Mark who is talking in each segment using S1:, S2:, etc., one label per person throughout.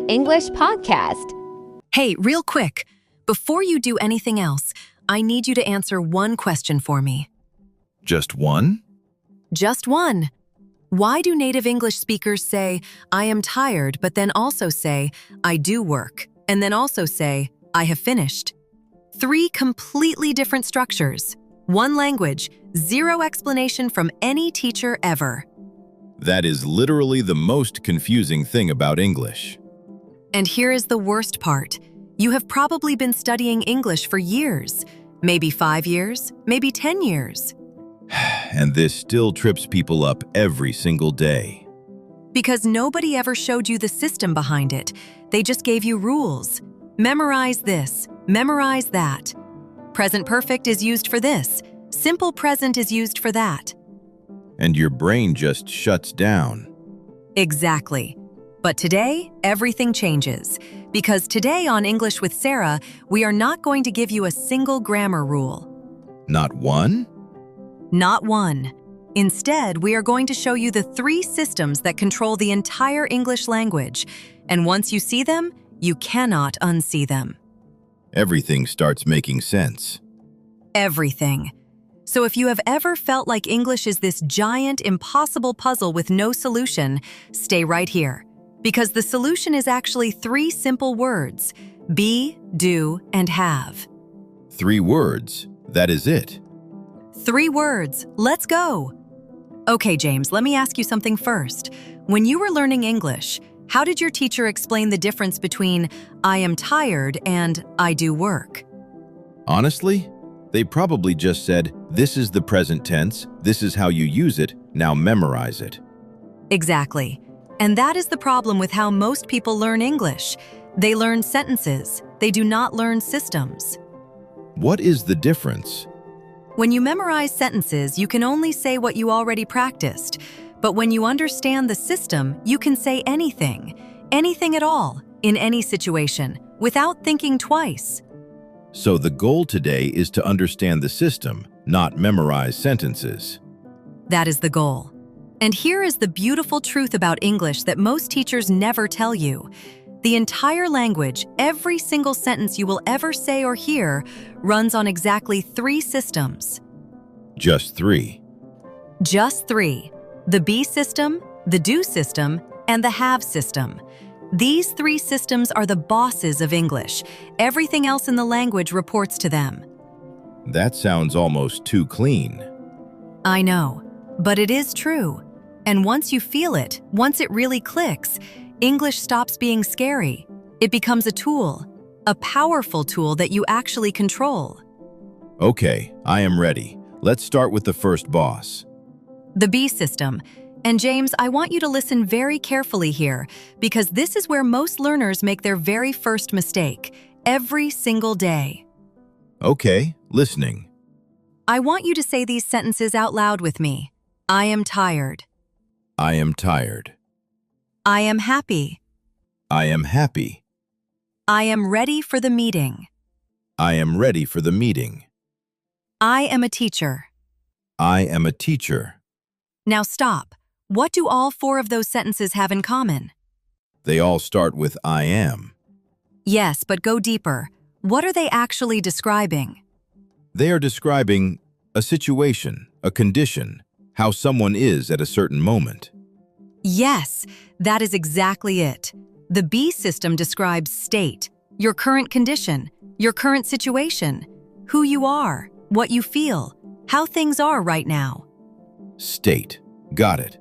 S1: English podcast.
S2: Hey, real quick, before you do anything else, I need you to answer one question for me.
S3: Just one?
S2: Just one. Why do native English speakers say, I am tired, but then also say, I do work, and then also say, I have finished? Three completely different structures. One language, zero explanation from any teacher ever.
S3: That is literally the most confusing thing about English.
S2: And here is the worst part. You have probably been studying English for years. Maybe 5 years, maybe 10 years.
S3: And this still trips people up every single day.
S2: Because nobody ever showed you the system behind it. They just gave you rules. Memorize this, memorize that. Present perfect is used for this. Simple present is used for that.
S3: And your brain just shuts down.
S2: Exactly. But today, everything changes. Because today on English with Sarah, we are not going to give you a single grammar rule.
S3: Not one?
S2: Not one. Instead, we are going to show you the 3 systems that control the entire English language. And once you see them, you cannot unsee them.
S3: Everything starts making sense.
S2: Everything. So if you have ever felt like English is this giant, impossible puzzle with no solution, stay right here. Because the solution is actually 3 simple words: be, do, and have.
S3: 3 words, that is it.
S2: 3 words, let's go. Okay, James, let me ask you something first. When you were learning English, how did your teacher explain the difference between I am tired and I do work?
S3: Honestly, they probably just said, this is the present tense, this is how you use it, now memorize it.
S2: Exactly. And that is the problem with how most people learn English. They learn sentences. They do not learn systems.
S3: What is the difference?
S2: When you memorize sentences, you can only say what you already practiced. But when you understand the system, you can say anything at all, in any situation, without thinking twice.
S3: So the goal today is to understand the system, not memorize sentences.
S2: That is the goal. And here is the beautiful truth about English that most teachers never tell you. The entire language, every single sentence you will ever say or hear, runs on exactly 3 systems.
S3: Just 3.
S2: Just 3. The be system, the do system, and the have system. These 3 systems are the bosses of English. Everything else in the language reports to them.
S3: That sounds almost too clean.
S2: I know, but it is true. And once you feel it, once it really clicks, English stops being scary. It becomes a tool, a powerful tool that you actually control.
S3: Okay, I am ready. Let's start with the first boss.
S2: The be system. And James, I want you to listen very carefully here, because this is where most learners make their very first mistake, every single day.
S3: Okay, listening.
S2: I want you to say these sentences out loud with me. I am tired.
S3: I am tired.
S2: I am happy.
S3: I am happy.
S2: I am ready for the meeting.
S3: I am ready for the meeting.
S2: I am a teacher.
S3: I am a teacher.
S2: Now stop. What do all 4 of those sentences have in common?
S3: They all start with I am.
S2: Yes, but go deeper. What are they actually describing?
S3: They are describing a situation, a condition, how someone is at a certain moment.
S2: Yes, that is exactly it. The be system describes state, your current condition, your current situation, who you are, what you feel, how things are right now.
S3: State. Got it.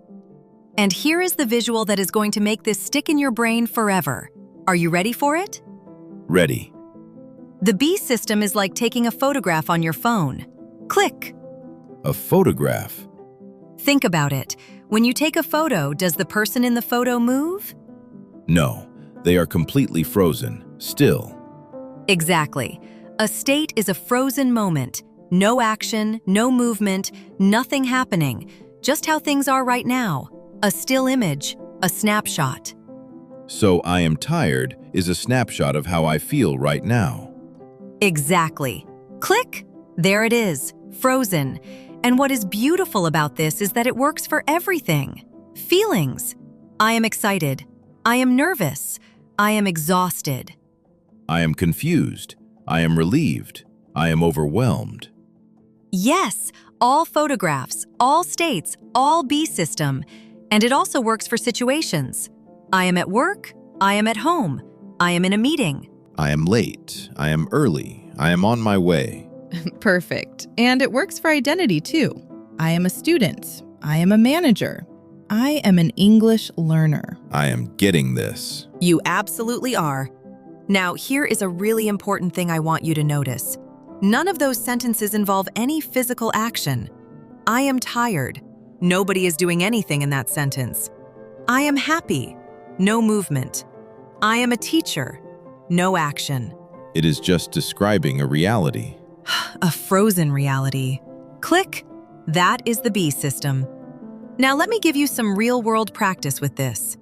S2: And here is the visual that is going to make this stick in your brain forever. Are you ready for it?
S3: Ready.
S2: The be system is like taking a photograph on your phone. Click.
S3: A photograph.
S2: Think about it. When you take a photo, does the person in the photo move?
S3: No, they are completely frozen, still.
S2: Exactly. A state is a frozen moment. No action, no movement, nothing happening. Just how things are right now. A still image, a snapshot.
S3: So I am tired is a snapshot of how I feel right now.
S2: Exactly. Click! There it is, frozen. And what is beautiful about this is that it works for everything. Feelings. I am excited. I am nervous. I am exhausted.
S3: I am confused. I am relieved. I am overwhelmed.
S2: Yes, all photographs, all states, all B system. And it also works for situations. I am at work. I am at home. I am in a meeting.
S3: I am late. I am early. I am on my way.
S1: Perfect. And it works for identity too. I am a student. I am a manager. I am an English learner.
S3: I am getting this.
S2: You absolutely are. Now, here is a really important thing I want you to notice. None of those sentences involve any physical action. I am tired. Nobody is doing anything in that sentence. I am happy. No movement. I am a teacher. No action.
S3: It is just describing a reality.
S2: A frozen reality. Click. That is the B system. Now let me give you some real-world practice with this.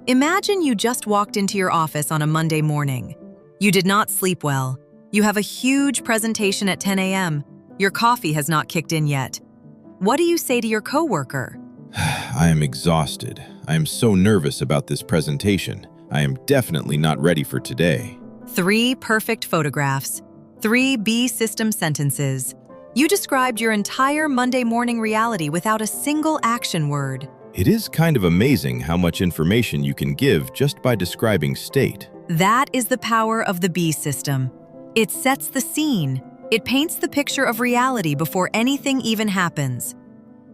S2: Imagine you just walked into your office on a Monday morning. You did not sleep well. You have a huge presentation at 10 a.m. Your coffee has not kicked in yet. What do you say to your coworker?
S3: I am exhausted. I am so nervous about this presentation. I am definitely not ready for today.
S2: 3 perfect photographs. 3 B system sentences. You described your entire Monday morning reality without a single action word.
S3: It is kind of amazing how much information you can give just by describing state.
S2: That is the power of the B system. It sets the scene. It paints the picture of reality before anything even happens.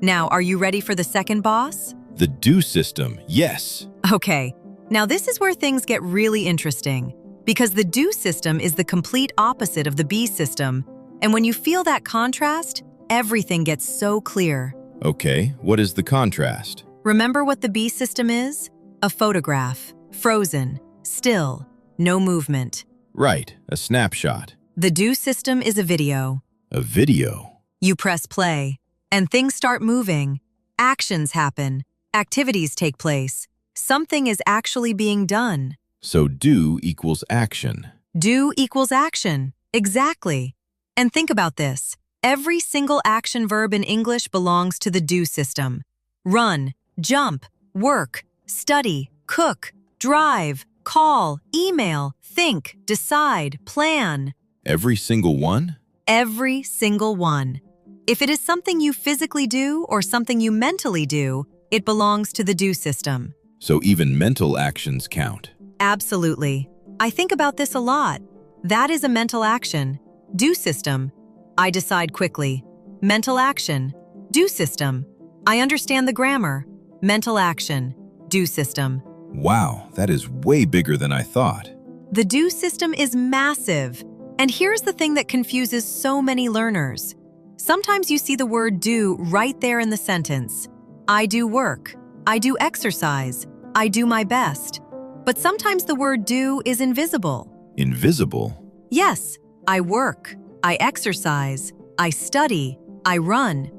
S2: Now, are you ready for the second boss?
S3: The do system, yes.
S2: Okay, now this is where things get really interesting, because the do system is the complete opposite of the be system, and when you feel that contrast, everything gets so clear.
S3: Okay, what is the contrast?
S2: Remember what the be system is? A photograph, frozen, still, no movement.
S3: Right, a snapshot.
S2: The do system is a video.
S3: A video.
S2: You press play, and things start moving. Actions happen. Activities take place. Something is actually being done.
S3: So do equals action.
S2: Do equals action. Exactly. And think about this. Every single action verb in English belongs to the do system. Run, jump, work, study, cook, drive, call, email, think, decide, plan.
S3: Every single one?
S2: Every single one. If it is something you physically do or something you mentally do, it belongs to the do system.
S3: So even mental actions count.
S2: Absolutely. I think about this a lot. That is a mental action. Do system. I decide quickly. Mental action. Do system. I understand the grammar. Mental action. Do system.
S3: Wow, that is way bigger than I thought.
S2: The do system is massive. And here's the thing that confuses so many learners. Sometimes you see the word do right there in the sentence. I do work. I do exercise. I do my best. But sometimes the word do is invisible.
S3: Invisible?
S2: Yes, I work. I exercise. I study. I run.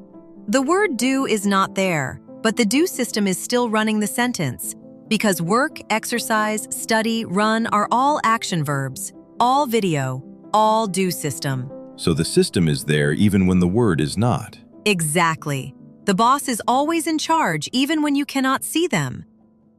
S2: The word do is not there, but the do system is still running the sentence because work, exercise, study, run are all action verbs, all video, all do system.
S3: So the system is there even when the word is not.
S2: Exactly. The boss is always in charge even when you cannot see them.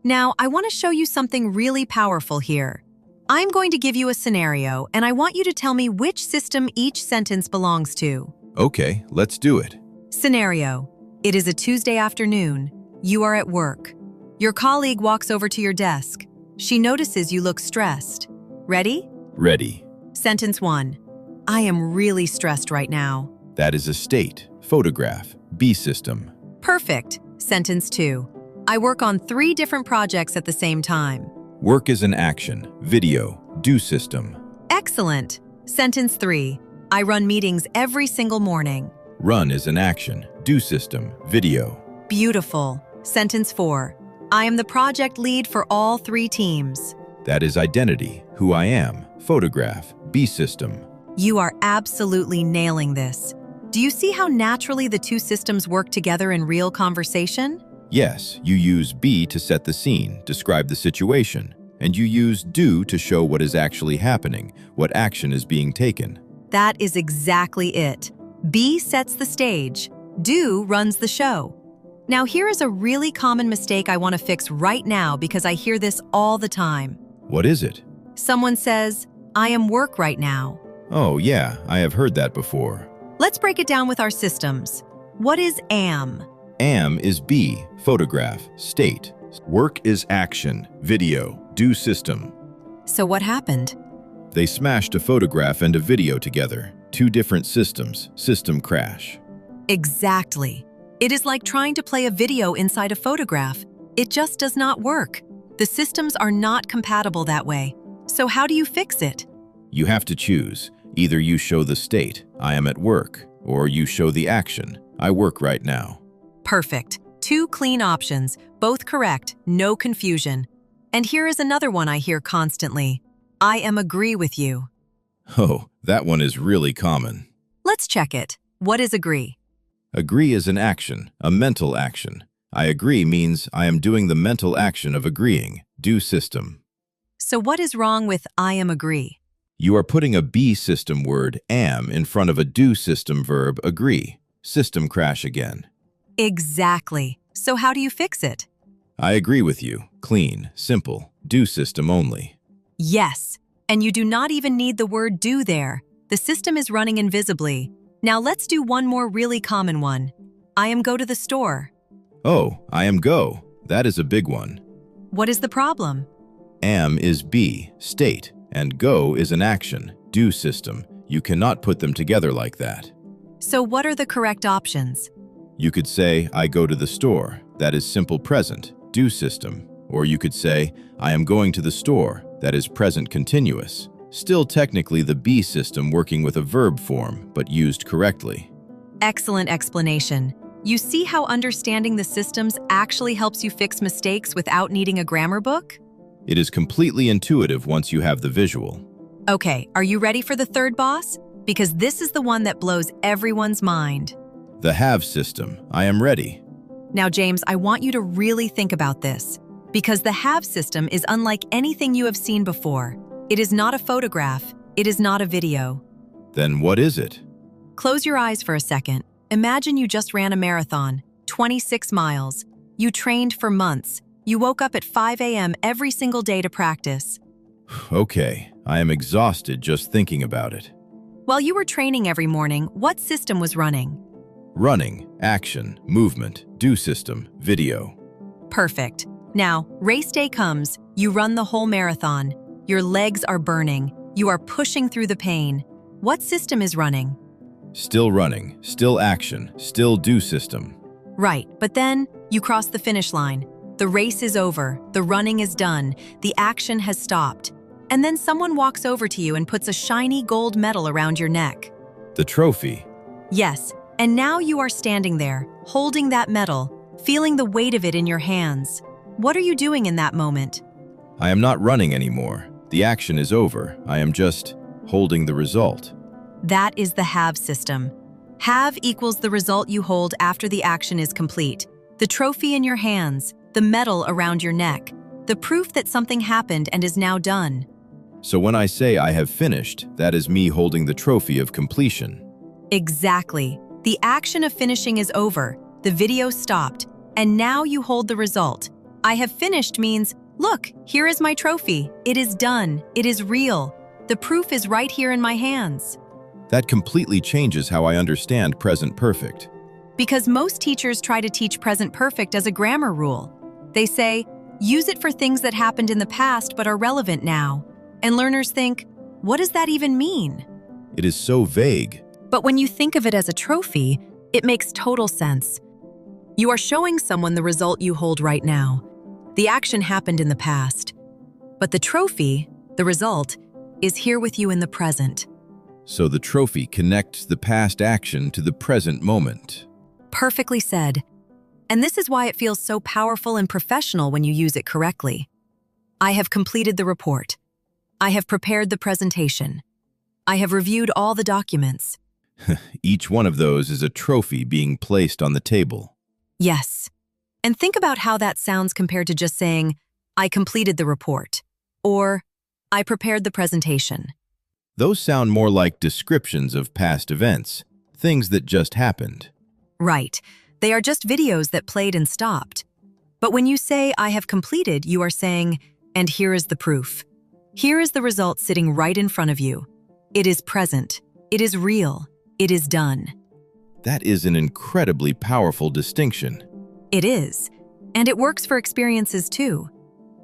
S2: Now, I want to show you something really powerful here. I'm going to give you a scenario, and I want you to tell me which system each sentence belongs to.
S3: Okay, let's do it.
S2: Scenario. It is a Tuesday afternoon. You are at work. Your colleague walks over to your desk. She notices you look stressed. Ready?
S3: Ready.
S2: Sentence 1. I am really stressed right now.
S3: That is a state, photograph, B system.
S2: Perfect. Sentence 2. I work on 3 different projects at the same time.
S3: Work is an action, video, do system.
S2: Excellent. Sentence 3. I run meetings every single morning.
S3: Run is an action, do system, video.
S2: Beautiful. Sentence 4. I am the project lead for all 3 teams.
S3: That is identity, who I am, photograph, B system.
S2: You are absolutely nailing this. Do you see how naturally the 2 systems work together in real conversation?
S3: Yes, you use be to set the scene, describe the situation, and you use do to show what is actually happening, what action is being taken.
S2: That is exactly it. Be sets the stage. Do runs the show. Now here is a really common mistake I want to fix right now because I hear this all the time.
S3: What is it?
S2: Someone says, I am work right now.
S3: Oh, yeah, I have heard that before.
S2: Let's break it down with our systems. What is am?
S3: Am is be, photograph, state. Work is action, video, do system.
S2: So what happened?
S3: They smashed a photograph and a video together. Two different systems, system crash.
S2: Exactly. It is like trying to play a video inside a photograph. It just does not work. The systems are not compatible that way. So how do you fix it?
S3: You have to choose. Either you show the state, I am at work, or you show the action, I work right now.
S2: Perfect. Two clean options, both correct, no confusion. And here is another one I hear constantly. I am agree with you.
S3: Oh, that one is really common.
S2: Let's check it. What is agree?
S3: Agree is an action, a mental action. I agree means I am doing the mental action of agreeing, do system.
S2: So what is wrong with I am agree?
S3: You are putting a be system word, am, in front of a do system verb, agree. System crash again.
S2: Exactly. So how do you fix it?
S3: I agree with you. Clean, simple, do system only.
S2: Yes. And you do not even need the word do there. The system is running invisibly. Now let's do one more really common one. I am go to the store.
S3: Oh, I am go. That is a big one.
S2: What is the problem?
S3: Am is be, state, and go is an action, do system. You cannot put them together like that.
S2: So what are the correct options?
S3: You could say, I go to the store. That is simple present, do system. Or you could say, I am going to the store. That is present continuous. Still technically the be system working with a verb form, but used correctly.
S2: Excellent explanation. You see how understanding the systems actually helps you fix mistakes without needing a grammar book?
S3: It is completely intuitive once you have the visual.
S2: Okay, are you ready for the third boss? Because this is the one that blows everyone's mind.
S3: The have system. I am ready.
S2: Now, James, I want you to really think about this, because the have system is unlike anything you have seen before. It is not a photograph. It is not a video.
S3: Then what is it?
S2: Close your eyes for a second. Imagine you just ran a marathon, 26 miles. You trained for months. You woke up at 5 a.m. every single day to practice.
S3: Okay, I am exhausted just thinking about it.
S2: While you were training every morning, what system was running?
S3: Running, action, movement, do system, video.
S2: Perfect. Now, race day comes. You run the whole marathon. Your legs are burning. You are pushing through the pain. What system is running?
S3: Still running, still action, still do system.
S2: Right, but then you cross the finish line. The race is over. The running is done. The action has stopped. And then someone walks over to you and puts a shiny gold medal around your neck.
S3: The trophy.
S2: Yes, and now you are standing there, holding that medal, feeling the weight of it in your hands. What are you doing in that moment?
S3: I am not running anymore. The action is over. I am just holding the result.
S2: That is the have system. Have equals the result you hold after the action is complete. The trophy in your hands, the medal around your neck, the proof that something happened and is now done.
S3: So when I say I have finished, that is me holding the trophy of completion.
S2: Exactly. The action of finishing is over. The video stopped. And now you hold the result. I have finished means, look, here is my trophy. It is done. It is real. The proof is right here in my hands.
S3: That completely changes how I understand present perfect.
S2: Because most teachers try to teach present perfect as a grammar rule. They say, use it for things that happened in the past but are relevant now. And learners think, what does that even mean?
S3: It is so vague.
S2: But when you think of it as a trophy, it makes total sense. You are showing someone the result you hold right now. The action happened in the past. But the trophy, the result, is here with you in the present.
S3: So the trophy connects the past action to the present moment.
S2: Perfectly said. And this is why it feels so powerful and professional when you use it correctly. I have completed the report. I have prepared the presentation. I have reviewed all the documents.
S3: Each one of those is a trophy being placed on the table.
S2: Yes. And think about how that sounds compared to just saying, I completed the report, or I prepared the presentation.
S3: Those sound more like descriptions of past events, things that just happened.
S2: Right. They are just videos that played and stopped. But when you say, I have completed, you are saying, and here is the proof. Here is the result sitting right in front of you. It is present. It is real. It is done.
S3: That is an incredibly powerful distinction.
S2: It is. And it works for experiences too.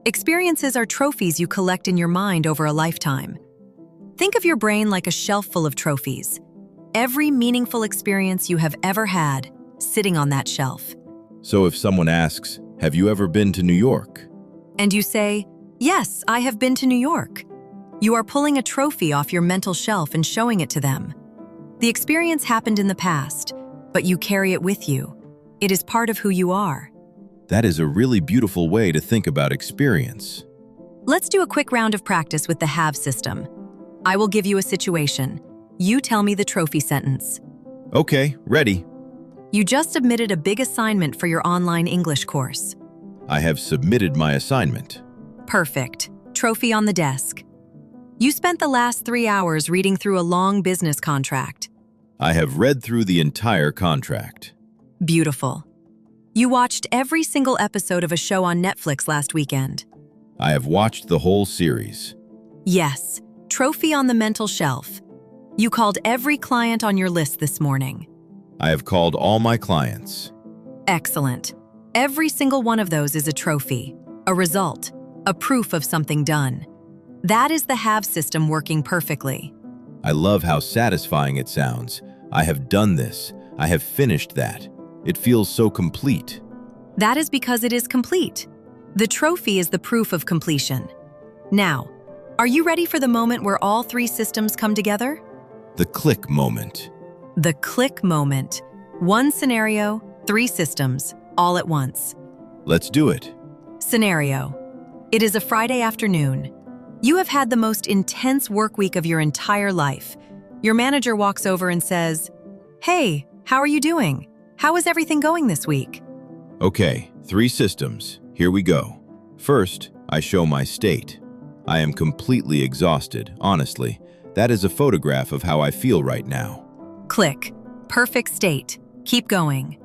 S2: Experiences are trophies you collect in your mind over a lifetime. Think of your brain like a shelf full of trophies. Every meaningful experience you have ever had sitting on that shelf.
S3: So if someone asks, "Have you ever been to New York?"
S2: And you say, "Yes, I have been to New York." You are pulling a trophy off your mental shelf and showing it to them. The experience happened in the past, but you carry it with you. It is part of who you are.
S3: That is a really beautiful way to think about experience.
S2: Let's do a quick round of practice with the have system. I will give you a situation. You tell me the trophy sentence.
S3: Okay, ready.
S2: You just submitted a big assignment for your online English course.
S3: I have submitted my assignment.
S2: Perfect. Trophy on the desk. You spent the last 3 hours reading through a long business contract.
S3: I have read through the entire contract.
S2: Beautiful. You watched every single episode of a show on Netflix last weekend.
S3: I have watched the whole series.
S2: Yes. Trophy on the mental shelf. You called every client on your list this morning.
S3: I have called all my clients.
S2: Excellent. Every single one of those is a trophy, a result, a proof of something done. That is the have system working perfectly.
S3: I love how satisfying it sounds. I have done this. I have finished that. It feels so complete.
S2: That is because it is complete. The trophy is the proof of completion. Now, are you ready for the moment where all 3 systems come together?
S3: The click moment.
S2: The click moment. 1 scenario, 3 systems, all at once.
S3: Let's do it.
S2: Scenario. It is a Friday afternoon. You have had the most intense work week of your entire life. Your manager walks over and says, "Hey, how are you doing? How is everything going this week?"
S3: Okay, 3 systems. Here we go. First, I show my state. I am completely exhausted, honestly. That is a photograph of how I feel right now.
S2: Click. Perfect state. Keep going.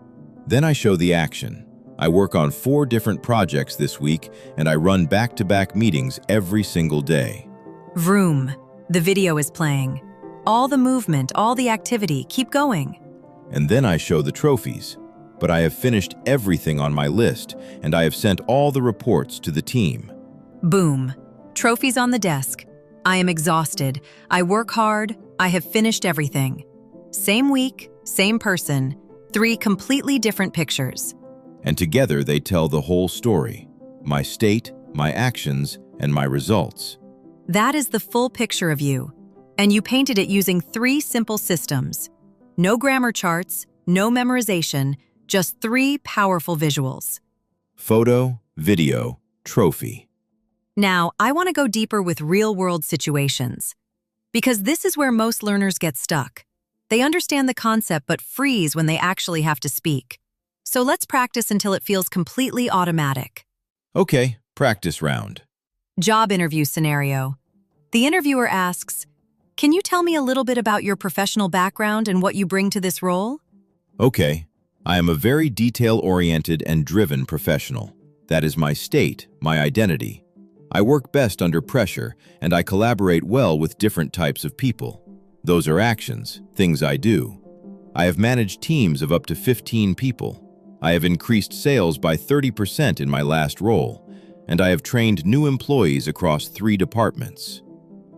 S3: Then I show the action. I work on 4 different projects this week, and I run back-to-back meetings every single day.
S2: Vroom. The video is playing. All the movement, all the activity. Keep going.
S3: And then I show the trophies. But I have finished everything on my list, and I have sent all the reports to the team.
S2: Boom. Trophies on the desk. I am exhausted. I work hard. I have finished everything. Same week, same person. 3 completely different pictures.
S3: And together they tell the whole story. My state, my actions, and my results.
S2: That is the full picture of you. And you painted it using 3 simple systems. No grammar charts, no memorization, just 3 powerful visuals.
S3: Photo, video, trophy.
S2: Now, I want to go deeper with real-world situations. Because this is where most learners get stuck. They understand the concept but freeze when they actually have to speak. So let's practice until it feels completely automatic.
S3: Okay, practice round.
S2: Job interview scenario. The interviewer asks, "Can you tell me a little bit about your professional background and what you bring to this role?"
S3: Okay, I am a very detail-oriented and driven professional. That is my state, my identity. I work best under pressure, and I collaborate well with different types of people. Those are actions, things I do. I have managed teams of up to 15 people. I have increased sales by 30% in my last role, and I have trained new employees across 3 departments.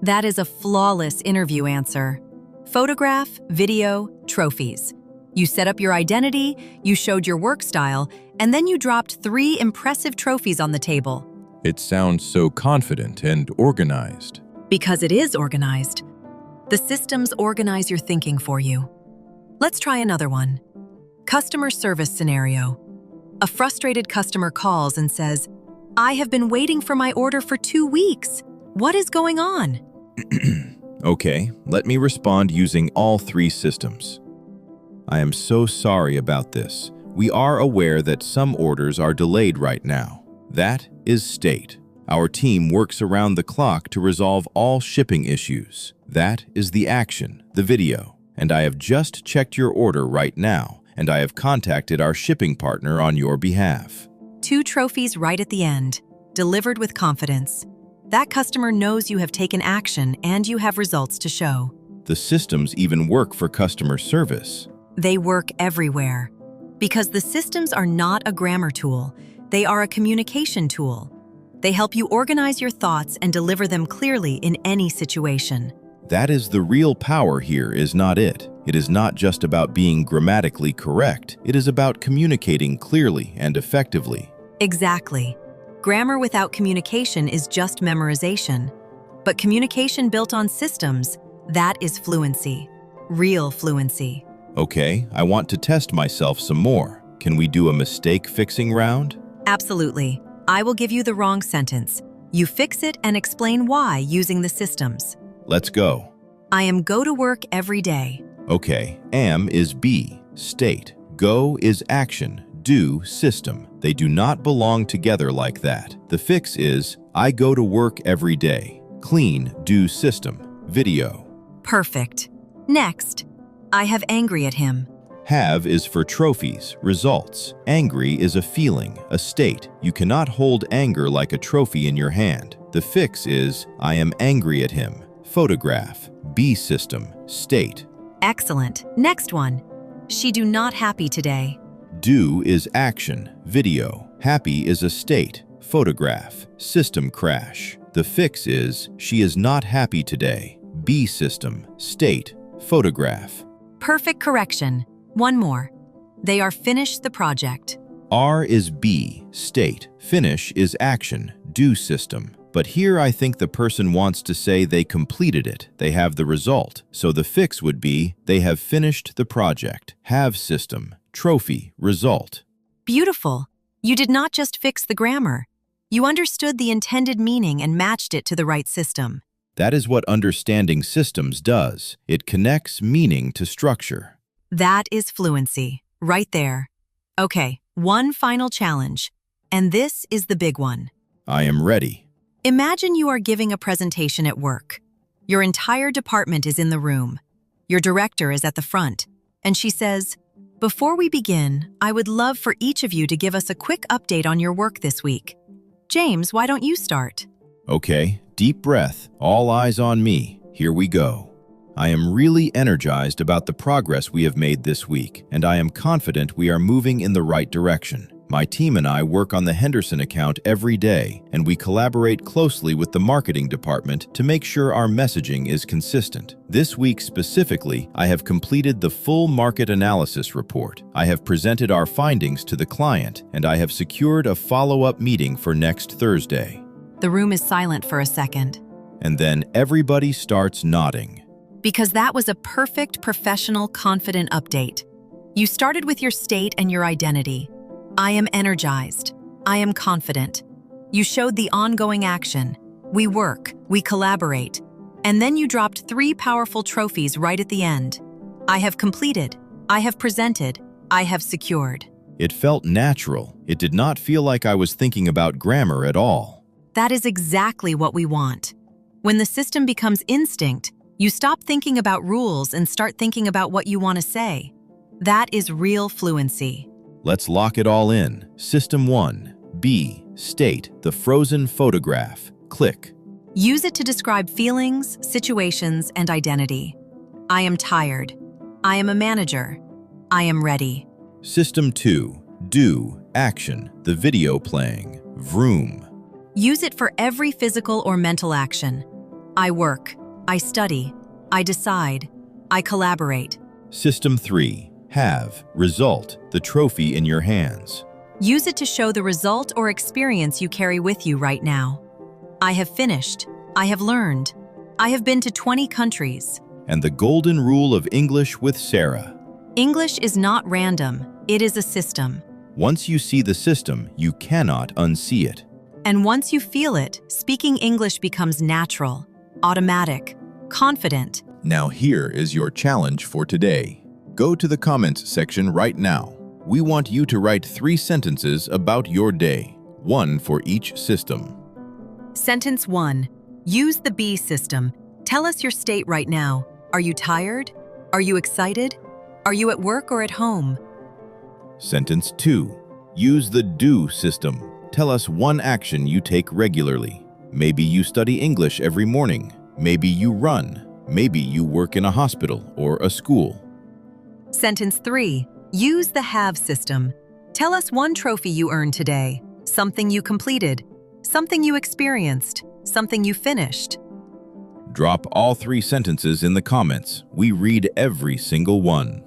S2: That is a flawless interview answer. Photograph, video, trophies. You set up your identity, you showed your work style, and then you dropped 3 impressive trophies on the table.
S4: It sounds so confident and organized.
S2: Because it is organized. The systems organize your thinking for you. Let's try another one. Customer service scenario. A frustrated customer calls and says, "I have been waiting for my order for 2 weeks. What is going on?"
S3: Okay, let me respond using all 3 systems. I am so sorry about this. We are aware that some orders are delayed right now. That is state. Our team works around the clock to resolve all shipping issues. That is the action, the video. And I have just checked your order right now, and I have contacted our shipping partner on your behalf.
S2: 2 trophies right at the end, delivered with confidence. That customer knows you have taken action and you have results to show.
S3: The systems even work for customer service.
S2: They work everywhere. Because the systems are not a grammar tool, they are a communication tool. They help you organize your thoughts and deliver them clearly in any situation.
S3: That is the real power here, is not it? It is not just about being grammatically correct. It is about communicating clearly and effectively.
S2: Exactly. Grammar without communication is just memorization. But communication built on systems, that is fluency. Real fluency.
S3: Okay, I want to test myself some more. Can we do a mistake-fixing round?
S2: Absolutely. I will give you the wrong sentence. You fix it and explain why using the systems.
S3: Let's go.
S2: I am go to work every day.
S3: Okay, am is be, state. Go is action, do, system. They do not belong together like that. The fix is, I go to work every day. Clean, do, system, video.
S2: Perfect. Next, I have angry at him.
S3: Have is for trophies, results. Angry is a feeling, a state. You cannot hold anger like a trophy in your hand. The fix is, I am angry at him. Photograph, be system, state.
S2: Excellent. Next one. She do not happy today.
S3: Do is action, video. Happy is a state, photograph, system crash. The fix is, she is not happy today. Be system, state, photograph.
S2: Perfect correction. One more. They are finished the project.
S3: R is be, state. Finish is action, do system. But here I think the person wants to say they completed it, they have the result. So the fix would be, they have finished the project. Have system, trophy, result.
S2: Beautiful. You did not just fix the grammar. You understood the intended meaning and matched it to the right system.
S3: That is what understanding systems does. It connects meaning to structure.
S2: That is fluency, right there. Okay, one final challenge. And this is the big one.
S3: I am ready.
S2: Imagine you are giving a presentation at work. Your entire department is in the room. Your director is at the front, and she says, "Before we begin, I would love for each of you to give us a quick update on your work this week. James, why don't you start?"
S3: Okay, deep breath, all eyes on me. Here we go. I am really energized about the progress we have made this week, and I am confident we are moving in the right direction. My team and I work on the Henderson account every day, and we collaborate closely with the marketing department to make sure our messaging is consistent. This week specifically, I have completed the full market analysis report. I have presented our findings to the client, and I have secured a follow-up meeting for next Thursday.
S2: The room is silent for a second.
S3: And then everybody starts nodding.
S2: Because that was a perfect, professional, confident update. You started with your state and your identity. I am energized. I am confident. You showed the ongoing action. We work, we collaborate. And then you dropped 3 powerful trophies right at the end. I have completed. I have presented. I have secured.
S3: It felt natural. It did not feel like I was thinking about grammar at all.
S2: That is exactly what we want. When the system becomes instinct, you stop thinking about rules and start thinking about what you want to say. That is real fluency.
S3: Let's lock it all in. System 1. B. State, the frozen photograph. Click.
S2: Use it to describe feelings, situations, and identity. I am tired. I am a manager. I am ready.
S3: System 2. Do, action, the video playing. Vroom.
S2: Use it for every physical or mental action. I work. I study. I decide. I collaborate.
S3: System 3. Have, result, the trophy in your hands.
S2: Use it to show the result or experience you carry with you right now. I have finished. I have learned. I have been to 20 countries.
S3: And the golden rule of English with Sarah.
S2: English is not random. It is a system.
S3: Once you see the system, you cannot unsee it.
S2: And once you feel it, speaking English becomes natural, automatic, confident.
S4: Now here is your challenge for today. Go to the comments section right now. We want you to write 3 sentences about your day, 1 for each system.
S2: Sentence 1. Use the be system. Tell us your state right now. Are you tired? Are you excited? Are you at work or at home?
S3: Sentence 2. Use the do system. Tell us 1 action you take regularly. Maybe you study English every morning. Maybe you run. Maybe you work in a hospital or a school.
S2: Sentence 3. Use the have system. Tell us one trophy you earned today, something you completed, something you experienced, something you finished.
S3: Drop all 3 sentences in the comments. We read every single one.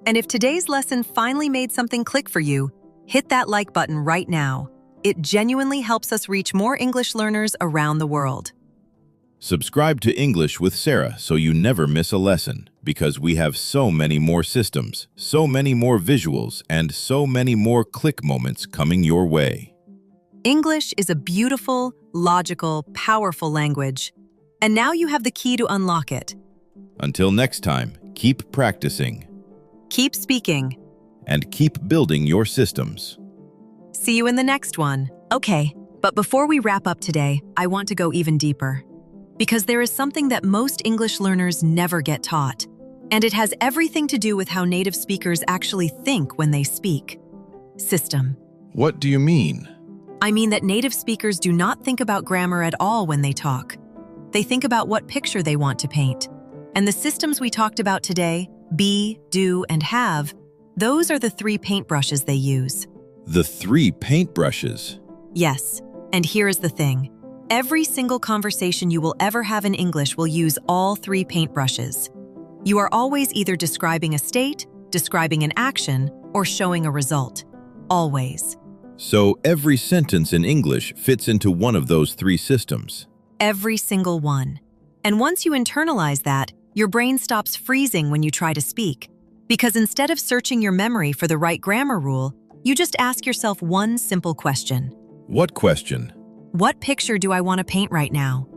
S2: And if today's lesson finally made something click for you, hit that like button right now. It genuinely helps us reach more English learners around the world.
S3: Subscribe to English with Sarah so you never miss a lesson, because we have so many more systems, so many more visuals, and so many more click moments coming your way.
S2: English is a beautiful, logical, powerful language. And now you have the key to unlock it.
S3: Until next time, keep practicing.
S2: Keep speaking.
S3: And keep building your systems.
S2: See you in the next one. Okay, but before we wrap up today, I want to go even deeper. Because there is something that most English learners never get taught. And it has everything to do with how native speakers actually think when they speak. System.
S4: What do you mean?
S2: I mean that native speakers do not think about grammar at all when they talk. They think about what picture they want to paint. And the systems we talked about today, be, do, and have, those are the 3 paintbrushes they use.
S3: The 3 paintbrushes?
S2: Yes, and here is the thing. Every single conversation you will ever have in English will use all 3 paintbrushes. You are always either describing a state, describing an action, or showing a result. Always.
S3: So every sentence in English fits into one of those 3 systems?
S2: Every single one. And once you internalize that, your brain stops freezing when you try to speak. Because instead of searching your memory for the right grammar rule, you just ask yourself one simple question.
S3: What question?
S2: What picture do I want to paint right now?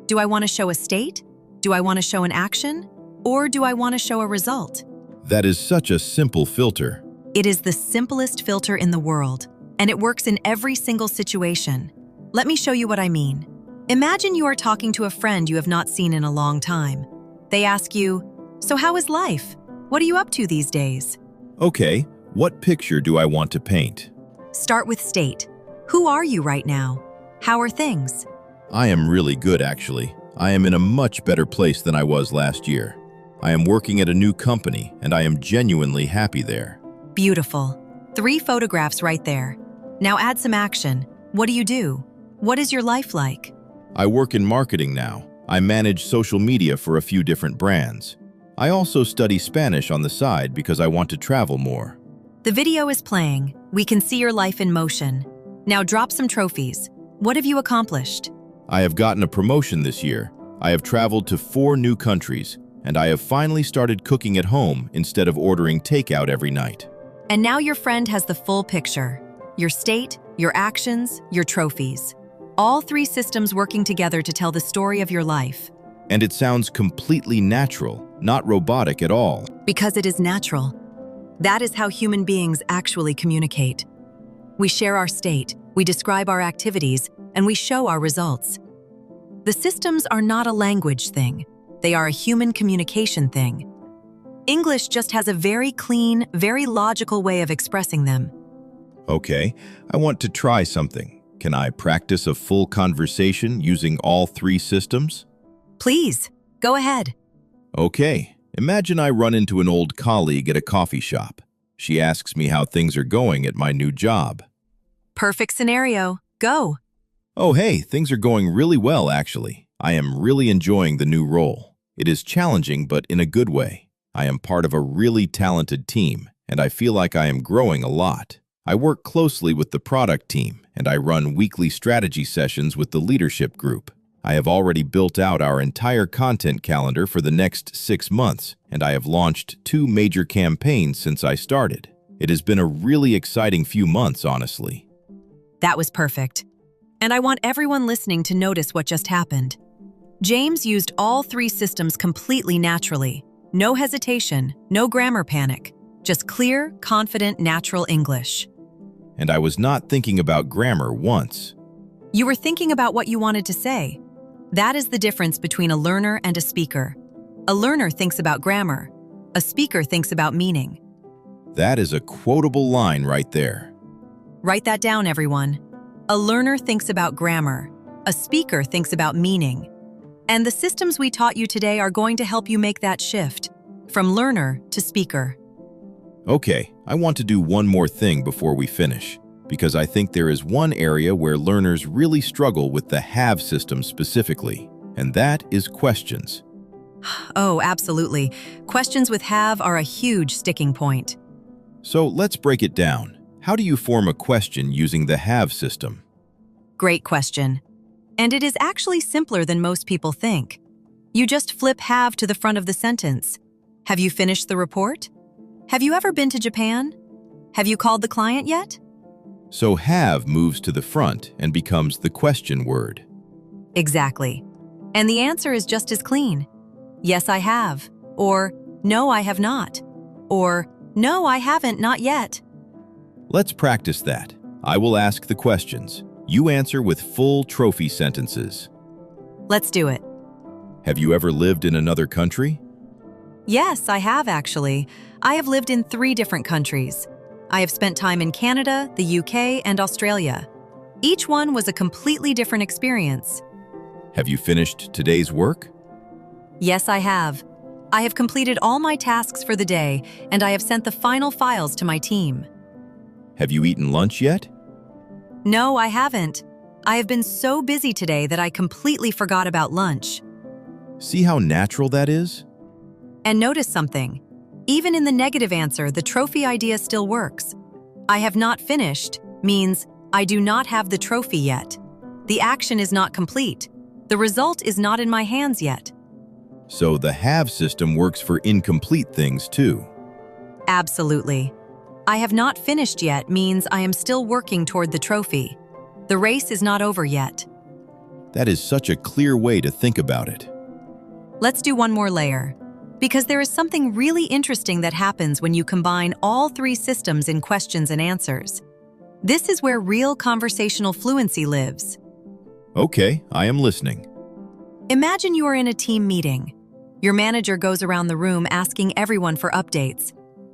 S2: Do I want to show a state? Do I want to show an action? Or do I want to show a result?
S3: That is such a simple filter.
S2: It is the simplest filter in the world, and it works in every single situation. Let me show you what I mean. Imagine you are talking to a friend you have not seen in a long time. They ask you, "So how is life? What are you up to these days?"
S3: Okay, what picture do I want to paint?
S2: Start with state. Who are you right now? How are things?
S3: I am really good, actually. I am in a much better place than I was last year. I am working at a new company, and I am genuinely happy there.
S2: Beautiful. 3 photographs right there. Now add some action. What do you do? What is your life like?
S3: I work in marketing now. I manage social media for a few different brands. I also study Spanish on the side because I want to travel more.
S2: The video is playing. We can see your life in motion. Now drop some trophies. What have you accomplished?
S3: I have gotten a promotion this year. I have traveled to 4 new countries, and I have finally started cooking at home instead of ordering takeout every night.
S2: And now your friend has the full picture. Your state, your actions, your trophies. All 3 systems working together to tell the story of your life.
S3: And it sounds completely natural, not robotic at all.
S2: Because it is natural. That is how human beings actually communicate. We share our state, we describe our activities, and we show our results. The systems are not a language thing. They are a human communication thing. English just has a very clean, very logical way of expressing them.
S3: Okay, I want to try something. Can I practice a full conversation using all 3 systems?
S2: Please, go ahead.
S3: Okay, imagine I run into an old colleague at a coffee shop. She asks me how things are going at my new job.
S2: Perfect scenario. Go.
S3: Oh, hey, things are going really well, actually. I am really enjoying the new role. It is challenging, but in a good way. I am part of a really talented team, and I feel like I am growing a lot. I work closely with the product team, and I run weekly strategy sessions with the leadership group. I have already built out our entire content calendar for the next 6 months, and I have launched 2 major campaigns since I started. It has been a really exciting few months, honestly.
S2: That was perfect. And I want everyone listening to notice what just happened. James used all 3 systems completely naturally. No hesitation, no grammar panic. Just clear, confident, natural English.
S3: And I was not thinking about grammar once.
S2: You were thinking about what you wanted to say. That is the difference between a learner and a speaker. A learner thinks about grammar. A speaker thinks about meaning.
S3: That is a quotable line right there.
S2: Write that down, everyone. A learner thinks about grammar. A speaker thinks about meaning. And the systems we taught you today are going to help you make that shift, from learner to speaker.
S3: Okay, I want to do one more thing before we finish, because I think there is one area where learners really struggle with the have system specifically, and that is questions.
S2: Oh, absolutely. Questions with have are a huge sticking point.
S3: So let's break it down. How do you form a question using the have system?
S2: Great question. And it is actually simpler than most people think. You just flip have to the front of the sentence. Have you finished the report? Have you ever been to Japan? Have you called the client yet?
S3: So have moves to the front and becomes the question word.
S2: Exactly. And the answer is just as clean. Yes, I have. Or, no, I have not. Or, no, I haven't, not yet.
S3: Let's practice that. I will ask the questions. You answer with full trophy sentences.
S2: Let's do it.
S3: Have you ever lived in another country?
S2: Yes, I have actually. I have lived in 3 different countries. I have spent time in Canada, the UK, and Australia. Each one was a completely different experience.
S3: Have you finished today's work?
S2: Yes, I have. I have completed all my tasks for the day, and I have sent the final files to my team.
S3: Have you eaten lunch yet?
S2: No, I haven't. I have been so busy today that I completely forgot about lunch.
S3: See how natural that is?
S2: And notice something. Even in the negative answer, the trophy idea still works. I have not finished means I do not have the trophy yet. The action is not complete. The result is not in my hands yet.
S3: So the have system works for incomplete things too.
S2: Absolutely. I have not finished yet means I am still working toward the trophy. The race is not over yet.
S3: That is such a clear way to think about it.
S2: Let's do one more layer, because there is something really interesting that happens when you combine all 3 systems in questions and answers. This is where real conversational fluency lives.
S3: Okay, I am listening.
S2: Imagine you are in a team meeting. Your manager goes around the room asking everyone for updates.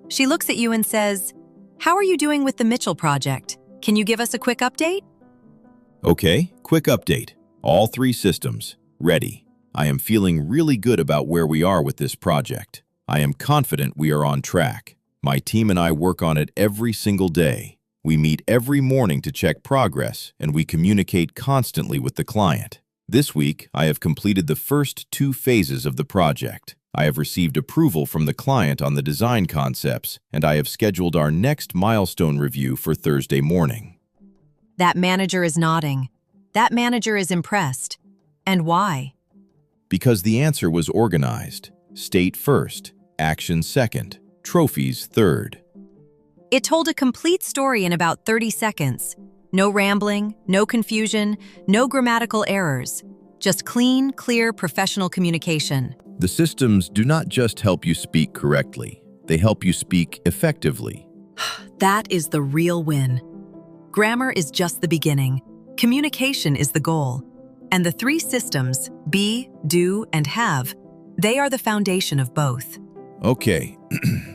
S2: She looks at you and says, "How are you doing with the Mitchell project? Can you give us a quick update?"
S3: Okay, quick update. All 3 systems. Ready. I am feeling really good about where we are with this project. I am confident we are on track. My team and I work on it every single day. We meet every morning to check progress, and we communicate constantly with the client. This week, I have completed the first 2 phases of the project. I have received approval from the client on the design concepts, and I have scheduled our next milestone review for Thursday morning.
S2: That manager is nodding. That manager is impressed. And why?
S3: Because the answer was organized. State first, action second, trophies third.
S2: It told a complete story in about 30 seconds. No rambling, no confusion, no grammatical errors. Just clean, clear, professional communication.
S4: The systems do not just help you speak correctly, they help you speak effectively.
S2: That is the real win. Grammar is just the beginning. Communication is the goal. And the 3 systems, be, do, and have, they are the foundation of both.
S3: Okay,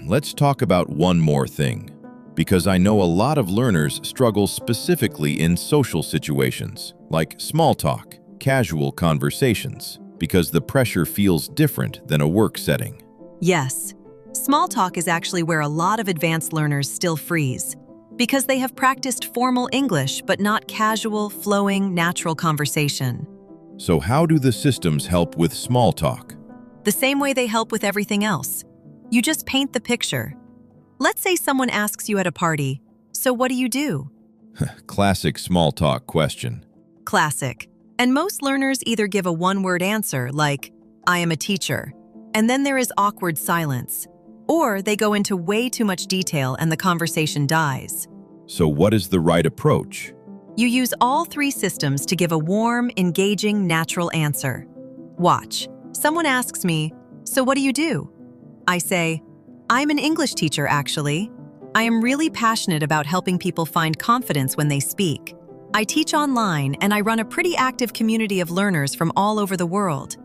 S3: let's talk about one more thing. Because I know a lot of learners struggle specifically in social situations, like small talk, casual conversations, because the pressure feels different than a work setting.
S2: Yes, small talk is actually where a lot of advanced learners still freeze, because they have practiced formal English but not casual, flowing, natural conversation.
S3: So how do the systems help with small talk?
S2: The same way they help with everything else. You just paint the picture. Let's say someone asks you at a party, "So what do you do?"
S3: Classic small talk question.
S2: Classic. And most learners either give a one-word answer like, "I am a teacher," and then there is awkward silence. Or they go into way too much detail and the conversation dies.
S3: So what is the right approach?
S2: You use all 3 systems to give a warm, engaging, natural answer. Watch. Someone asks me, "So what do you do?" I say, "I'm an English teacher, actually. I am really passionate about helping people find confidence when they speak. I teach online and I run a pretty active community of learners from all over the world.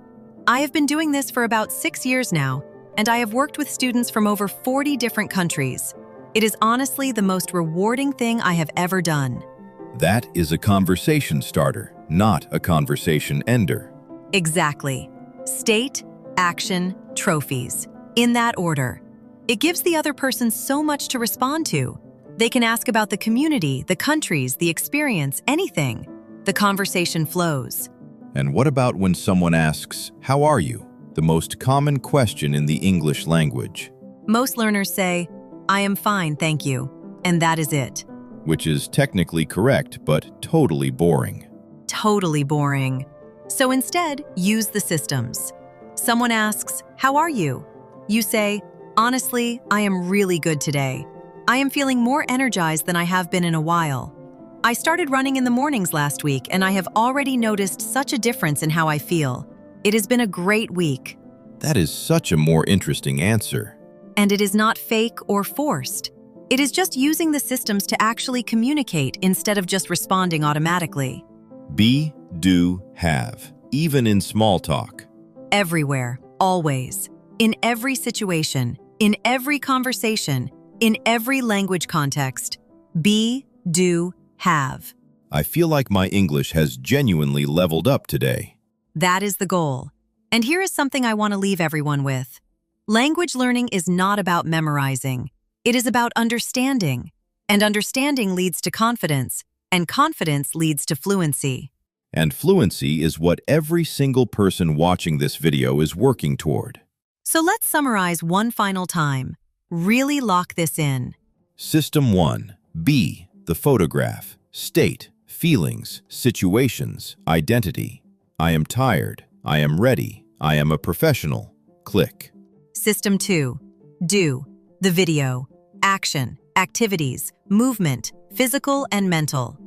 S2: I have been doing this for about 6 years now, and I have worked with students from over 40 different countries. It is honestly the most rewarding thing I have ever done."
S3: That is a conversation starter, not a conversation ender.
S2: Exactly. State, action, trophies. In that order. It gives the other person so much to respond to. They can ask about the community, the countries, the experience, anything. The conversation flows.
S3: And what about when someone asks, "How are you?" The most common question in the English language.
S2: Most learners say, "I am fine, thank you." And that is it.
S3: Which is technically correct, but totally boring.
S2: Totally boring. So instead, use the systems. Someone asks, "How are you?" You say, "Honestly, I am really good today. I am feeling more energized than I have been in a while. I started running in the mornings last week, and I have already noticed such a difference in how I feel. It has been a great week."
S3: That is such a more interesting answer.
S2: And it is not fake or forced. It is just using the systems to actually communicate instead of just responding automatically.
S3: Be, do, have, even in small talk.
S2: Everywhere, always, in every situation, in every conversation, in every language context. Be, do, have.
S3: I feel like my English has genuinely leveled up today.
S2: That is the goal. And here is something I want to leave everyone with. Language learning is not about memorizing. It is about understanding. And understanding leads to confidence, and confidence leads to fluency.
S3: And fluency is what every single person watching this video is working toward.
S2: So let's summarize one final time. Really lock this in.
S3: System 1. Be, the photograph. State, feelings, situations, identity. I am tired. I am ready. I am a professional. Click.
S2: System 2. Do, the video. Action, activities, movement, physical and mental.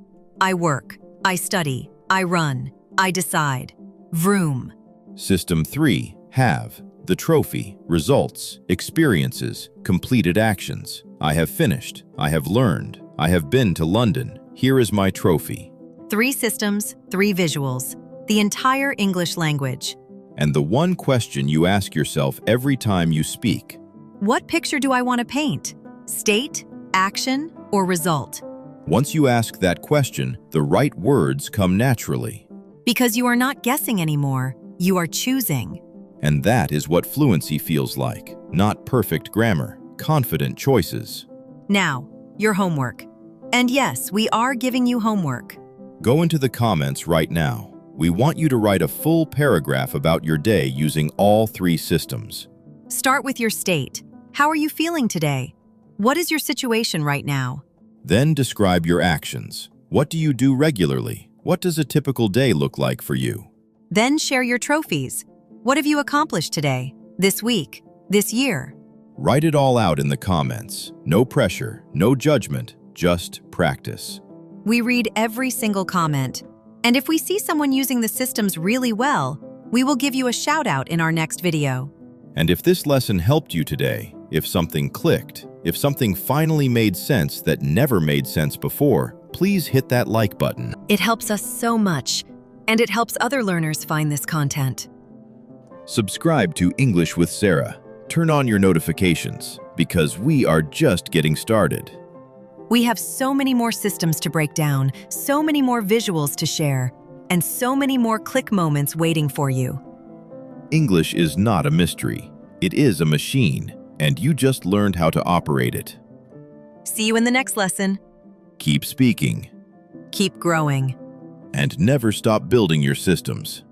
S2: I work. I study. I run. I decide. Vroom.
S3: System 3. Have, the trophy, results, experiences, completed actions. I have finished. I have learned. I have been to London. Here is my trophy.
S2: 3 systems, 3 visuals. The entire English language.
S3: And the one question you ask yourself every time you speak.
S2: What picture do I want to paint? State, action, or result?
S3: Once you ask that question, the right words come naturally.
S2: Because you are not guessing anymore, you are choosing.
S3: And that is what fluency feels like. Not perfect grammar, confident choices.
S2: Now, your homework. And yes, we are giving you homework.
S3: Go into the comments right now. We want you to write a full paragraph about your day using all 3 systems.
S2: Start with your state. How are you feeling today? What is your situation right now?
S3: Then describe your actions. What do you do regularly? What does a typical day look like for you?
S2: Then share your trophies. What have you accomplished today, this week, this year?
S3: Write it all out in the comments. No pressure, no judgment, just practice.
S2: We read every single comment. And if we see someone using the systems really well, we will give you a shout out in our next video.
S3: And if this lesson helped you today, if something clicked, if something finally made sense that never made sense before, please hit that like button.
S2: It helps us so much, and it helps other learners find this content.
S3: Subscribe to English with Sarah. Turn on your notifications, because we are just getting started.
S2: We have so many more systems to break down, so many more visuals to share, and so many more click moments waiting for you.
S3: English is not a mystery. It is a machine, and you just learned how to operate it.
S2: See you in the next lesson.
S3: Keep speaking.
S2: Keep growing.
S3: And never stop building your systems.